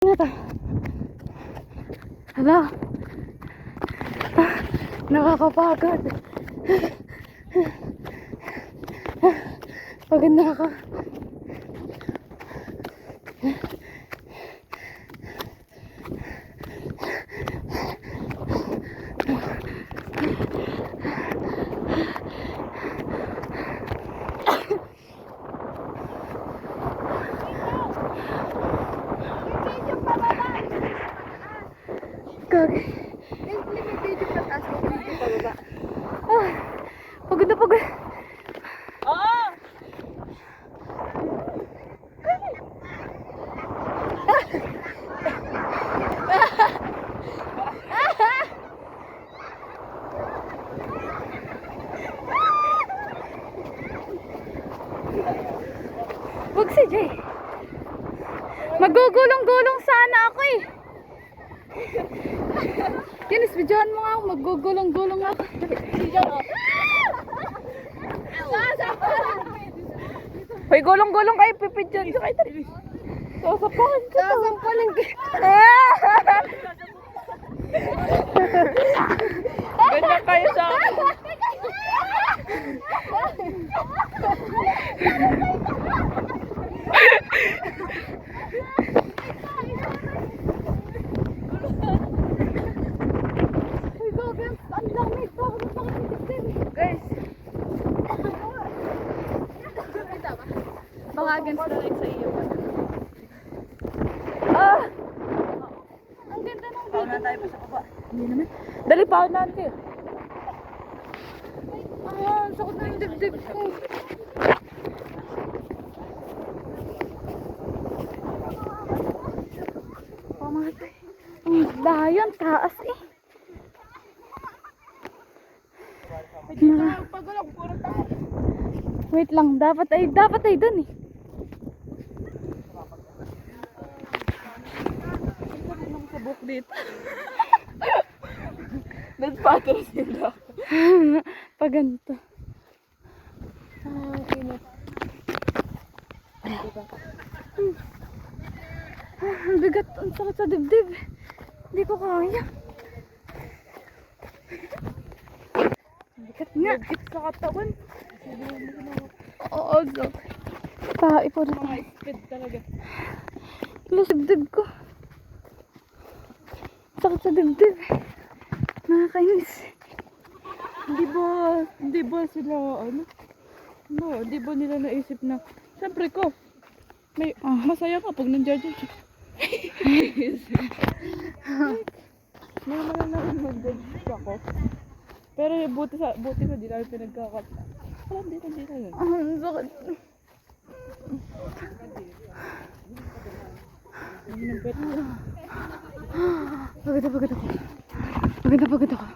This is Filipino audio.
Na to. Hala. Nakakapagod. Pagod na ako. Kag. Pagod na pagod. Wag si Jay. Magugulong-gulong sana ako eh. Yan, isbidyohan mo nga ako. Magugulong-gulong ako. Hoy, gulong-gulong kayo. Pipidyan. Sasapahan ka. Sasapahan ka. Ganyan kayo sa akin. Guys, baka against the light sa iyo. Ang ganda ng view. Pauna tayo pa sa baba. Hindi naman. Dali, paunahan kayo. Sakot na yung dibdib ko. Pamatay. Ang dayan, taas eh. Wait lang, dapat ay dun eh. Sabok dito. Nagpatras nila. Pag ganito. Init. Ang bigat, ang sakit sa dibdib. Hindi ko kaya. Bigat nga. Bigat sa katawan. Oo, so. Ipo na mga speed talaga. Dibdib ko. Sakit sa dibdib. Nakakainis. Di ba sila, di ba nila naisip na, siyempre ko, may, masaya ka pag nandiyan dyan. May mga naman mag-judge ako. Pero buti ko, di namin pinagkakata. Alam, dito yun. Ang sakit. Pagod ako.